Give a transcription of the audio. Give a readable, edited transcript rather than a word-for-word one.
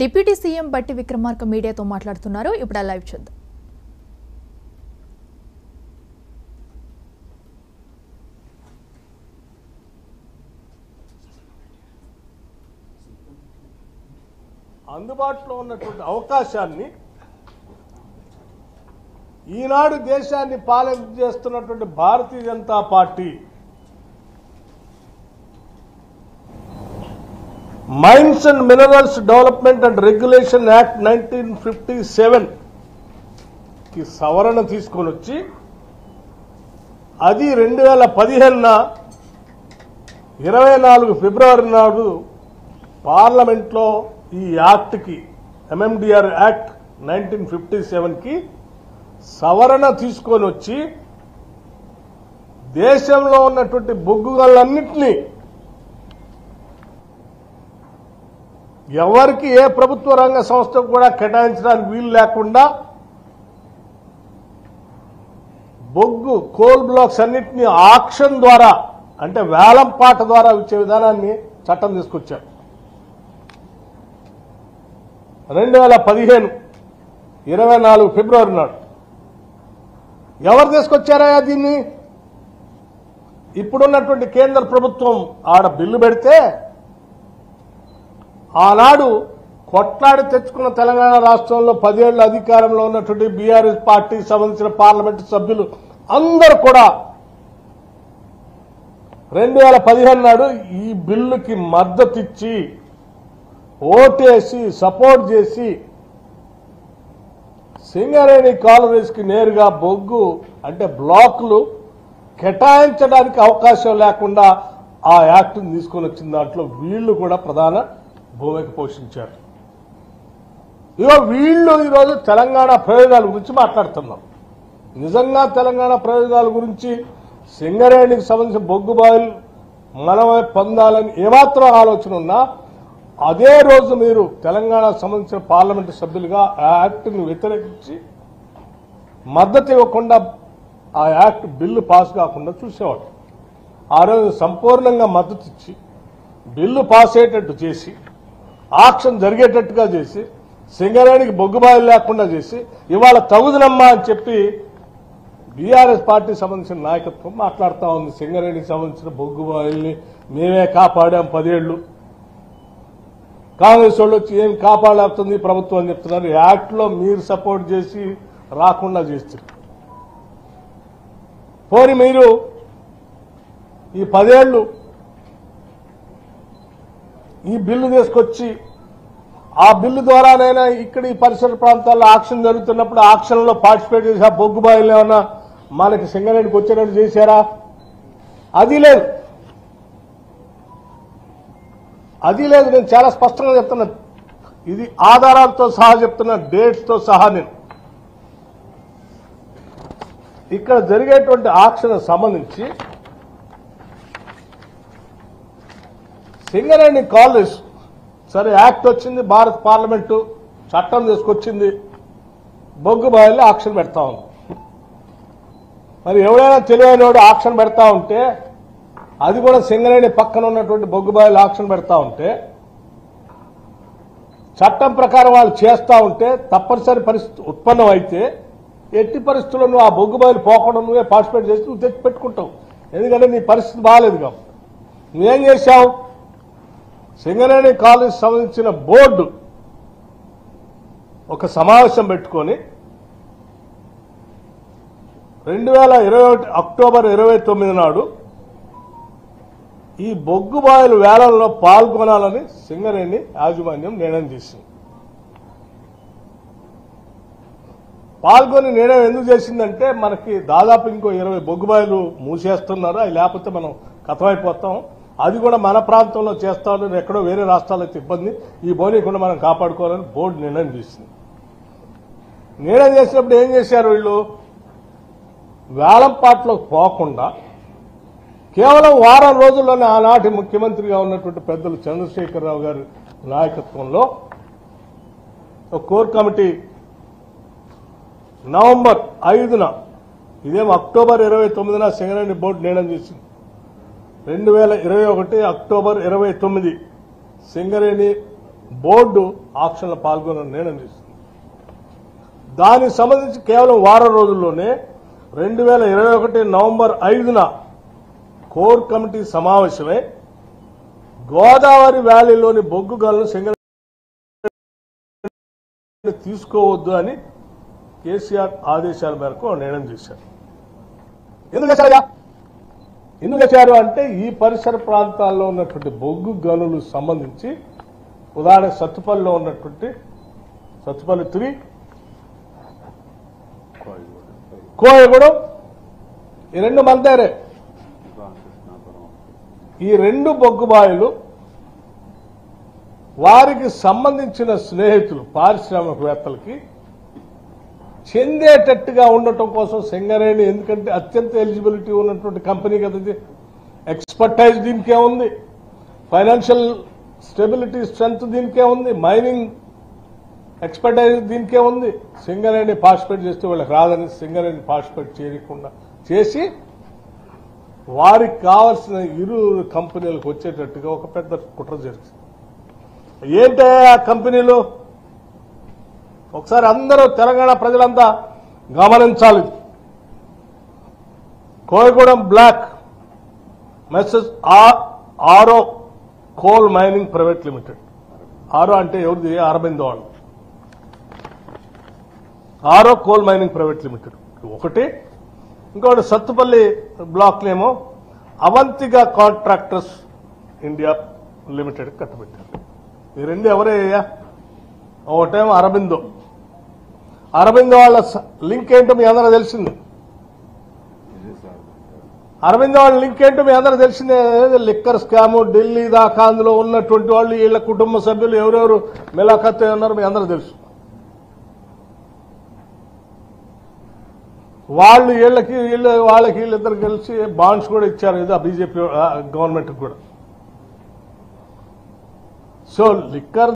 Deputy CM బట్టి విక్రమార్క మీడియాతో మాట్లాడుతున్నారు. ఇప్పుడు ఆ లైవ్ చూద్దాం. అందుబాటులో ఉన్నటువంటి అవకాశాన్ని ఈనాడు దేశాన్ని పాలన చేస్తున్నటువంటి Bharatiya Janata Party mines and minerals development and regulation act 1957 కి సవరణ తీసుకొని వచ్చి అది 2015 24 ఫిబ్రవరి నాడు పార్లమెంట్లో ఈ యాక్ట్కి ఎంఎండిఆర్ యాక్ట్ 1957కి సవరణ తీసుకొని వచ్చి దేశంలో ఉన్నటువంటి బొగ్గు గనులన్నింటినీ ఎవరికి ఏ ప్రభుత్వ రంగ సంస్థకు కూడా కేటాయించడానికి వీలు లేకుండా బొగ్గు కోల్ బ్లాక్స్ అన్నింటినీ ఆక్షన్ ద్వారా అంటే వేలంపాట ద్వారా ఇచ్చే విధానాన్ని చట్టం తీసుకొచ్చారు. 2015 24 ఫిబ్రవరి నాడు ఎవరు తీసుకొచ్చారా దీన్ని? ఇప్పుడున్నటువంటి కేంద్ర ప్రభుత్వం ఆడ బిల్లు పెడితే ఆనాడు కొట్లాడి తెచ్చుకున్న తెలంగాణ రాష్ట్రంలో 10 ఏళ్ల అధికారంలో ఉన్నటువంటి బీఆర్ఎస్ పార్టీకి సంబంధించిన పార్లమెంటు సభ్యులు అందరూ కూడా 2015 నాడు ఈ బిల్లుకి మద్దతు ఇచ్చి ఓటేసి సపోర్ట్ చేసి సింగరేణి కాలనీస్కి నేరుగా బొగ్గు అంటే బ్లాకులు కేటాయించడానికి అవకాశం లేకుండా ఆ యాక్ట్ని తీసుకొని వచ్చిన దాంట్లో వీళ్ళు కూడా ప్రధాన భూమిక పోషించారు. వీళ్ళు ఈరోజు తెలంగాణ ప్రయోజనాల గురించి మాట్లాడుతున్నాం. నిజంగా తెలంగాణ ప్రయోజనాల గురించి సింగరేణికి సంబంధించిన బొగ్గు బాయిల్ మనమే పొందాలని ఏమాత్రం ఆలోచన ఉన్నా అదే రోజు మీరు తెలంగాణకు సంబంధించిన పార్లమెంటు సభ్యులుగా ఆ యాక్ట్ని వ్యతిరేకించి మద్దతు ఇవ్వకుండా ఆ యాక్ట్ బిల్లు పాస్ కాకుండా చూసేవాడు. ఆ రోజు సంపూర్ణంగా మద్దతు ఇచ్చి బిల్లు పాస్ అయ్యేటట్టు చేసి ఆక్షన్ జరిగేటట్టుగా చేసి సింగరేణికి బొగ్గుబాయిలు లేకుండా చేసి ఇవాళ తగుదనమ్మా అని చెప్పి బీఆర్ఎస్ పార్టీకి సంబంధించిన నాయకత్వం మాట్లాడుతూ ఉంది. సింగరేణికి సంబంధించిన బొగ్గుబాయిల్ని మేమే కాపాడాం 10 ఏళ్లు, కాంగ్రెస్ వాళ్ళు వచ్చి ఏం కాపాడుతుంది ప్రభుత్వం అని చెప్తున్నారు. యాక్ట్లో మీరు సపోర్ట్ చేసి రాకుండా చేస్తారు. పోనీ మీరు ఈ 10 ఏళ్లు ఈ బిల్లు తీసుకొచ్చి ఆ బిల్లు ద్వారానైనా ఇక్కడ ఈ పరిసర ప్రాంతాల్లో ఆక్షన్ జరుగుతున్నప్పుడు ఆక్షన్లో పార్టిసిపేట్ చేసి ఆ బొగ్గు బాయిలు ఏమన్నా మనకి సింగరేణికి వచ్చేటట్టు చేశారా? అది లేదు, అది లేదు. నేను చాలా స్పష్టంగా చెప్తున్నా, ఇది ఆధారాలతో సహా చెప్తున్నా, డేట్స్తో సహా. నేను ఇక్కడ జరిగేటువంటి ఆక్షన్ సంబంధించి సింగరేణి కాలనీస్ సరే యాక్ట్ వచ్చింది, భారత పార్లమెంటు చట్టం తీసుకొచ్చింది, బొగ్గు బాయిల్లో ఆక్షన్ పెడతా ఉంది. మరి ఎవడైనా తెలియనివాడు ఆక్షన్ పెడతా ఉంటే అది కూడా సింగరేణి పక్కన ఉన్నటువంటి బొగ్గు బాయిలు ఆక్షన్ పెడతా ఉంటే చట్టం ప్రకారం వాళ్ళు చేస్తూ ఉంటే తప్పనిసరి పరిస్థితి ఉత్పన్నం అయితే ఎట్టి పరిస్థితుల్లో నువ్వు ఆ బొగ్గు బాయిలు పోకుండా నువ్వే పార్టిసిపేట్ చేసి నువ్వు తెచ్చి పెట్టుకుంటావు. ఎందుకంటే నీ పరిస్థితి బాగాలేదు కాబట్టి. నువ్వేం చేశావు? సింగరేణి కాలేజ్ సంబంధించిన బోర్డు ఒక సమావేశం పెట్టుకొని 2021 అక్టోబర్ 29 నాడు ఈ బొగ్గు బాయిల వేలంలో పాల్గొనాలని సింగరేణి యాజమాన్యం నిర్ణయం చేసింది. పాల్గొని నిర్ణయం ఎందుకు చేసిందంటే మనకి దాదాపు ఇంకో 20 బొగ్గు బాయిలు మూసేస్తున్నారు, అవి లేకపోతే మనం కథమైపోతాం, అది కూడా మన ప్రాంతంలో చేస్తామని ఎక్కడో వేరే రాష్ట్రాలకు ఇబ్బంది, ఈ బోనీకుండా మనం కాపాడుకోవాలని బోర్డు నిర్ణయం చేసింది. నిర్ణయం చేసినప్పుడు ఏం చేశారు వీళ్ళు? వేలంపాట్లోకి పోకుండా కేవలం వారం రోజుల్లోనే ఆనాటి ముఖ్యమంత్రిగా ఉన్నటువంటి పెద్దలు చంద్రశేఖరరావు గారి నాయకత్వంలో ఒక కోర్ కమిటీ నవంబర్ 5న ఇదేమో అక్టోబర్ 29న సింగరేణి బోర్డు నిర్ణయం చేసింది. 2021 అక్టోబర్ 29 సింగరేణి బోర్డు ఆక్షన్లో పాల్గొన నిర్ణయం తీసుకుంది. దానికి సంబంధించి కేవలం వారం రోజుల్లోనే 2021 నవంబర్ 5న కోర్ కమిటీ సమావేశమై గోదావరి వ్యాలీలోని బొగ్గు గనులను సింగరేణి తీసుకోవద్దు అని కేసీఆర్ ఆదేశాల మేరకు నిర్ణయం చేశారు. ఎందుకు చేశారు అంటే ఈ పరిసర ప్రాంతాల్లో ఉన్నటువంటి బొగ్గు గనులు సంబంధించి ఉదాహరణ సత్తుపల్లిలో ఉన్నటువంటి సత్తుపల్లి 3, కోయగూడెం ఈ రెండు మందేరే. ఈ రెండు బొగ్గుబాయిలు వారికి సంబంధించిన స్నేహితులు పారిశ్రామికవేత్తలకి చెందేటట్టుగా ఉండటం కోసం సింగరేణి, ఎందుకంటే అత్యంత ఎలిజిబిలిటీ ఉన్నటువంటి కంపెనీ కదా ఇది, ఎక్స్పర్టైజ్ దీనికే ఉంది, ఫైనాన్షియల్ స్టెబిలిటీ స్ట్రెంగ్త్ దీనికే ఉంది, మైనింగ్ ఎక్స్పర్టైజ్ దీనికే ఉంది. సింగరేణి పార్టిసిపేట్ చేస్తే వాళ్ళకి రాదని సింగరేణి పార్టిసిపేట్ చేయకుండా చేసి వారికి కావాల్సిన ఇరు కంపెనీలకు వచ్చేటట్టుగా ఒక పెద్ద కుట్ర జరిగింది. ఏంటే ఆ కంపెనీలు ఒకసారి అందరూ తెలంగాణ ప్రజలంతా గమనించాలి. కోయగూడెం బ్లాక్ మెసెస్ ఆరో కోల్ మైనింగ్ ప్రైవేట్ లిమిటెడ్. ఆరో అంటే ఎవరిది? అరబిందో వాళ్ళు. ఆరో కోల్ మైనింగ్ ప్రైవేట్ లిమిటెడ్ ఒకటి. ఇంకోటి సత్తుపల్లి బ్లాక్నేమో అవంతిగా కాంట్రాక్టర్స్ ఇండియా లిమిటెడ్ కట్టబెట్టారు. ఈ రెండు ఎవరయ్యా? ఒకటేమో అరబిందో. అరబిందో వాళ్ళ లింక్ ఏంటో మీ అందరూ తెలిసింది. అరబిందో వాళ్ళ లింక్ ఏంటో మీ అందరూ తెలిసిందే. లిక్కర్ స్కాము ఢిల్లీ దాకా అందులో ఉన్నటువంటి వాళ్ళు, వీళ్ళ కుటుంబ సభ్యులు ఎవరెవరు మిలాఖత్ ఉన్నారో మీ అందరూ తెలుసు. వాళ్ళు వీళ్ళిద్దరు కలిసి బాండ్స్ కూడా ఇచ్చారు ఇది బీజేపీ గవర్నమెంట్ కూడా. So liquor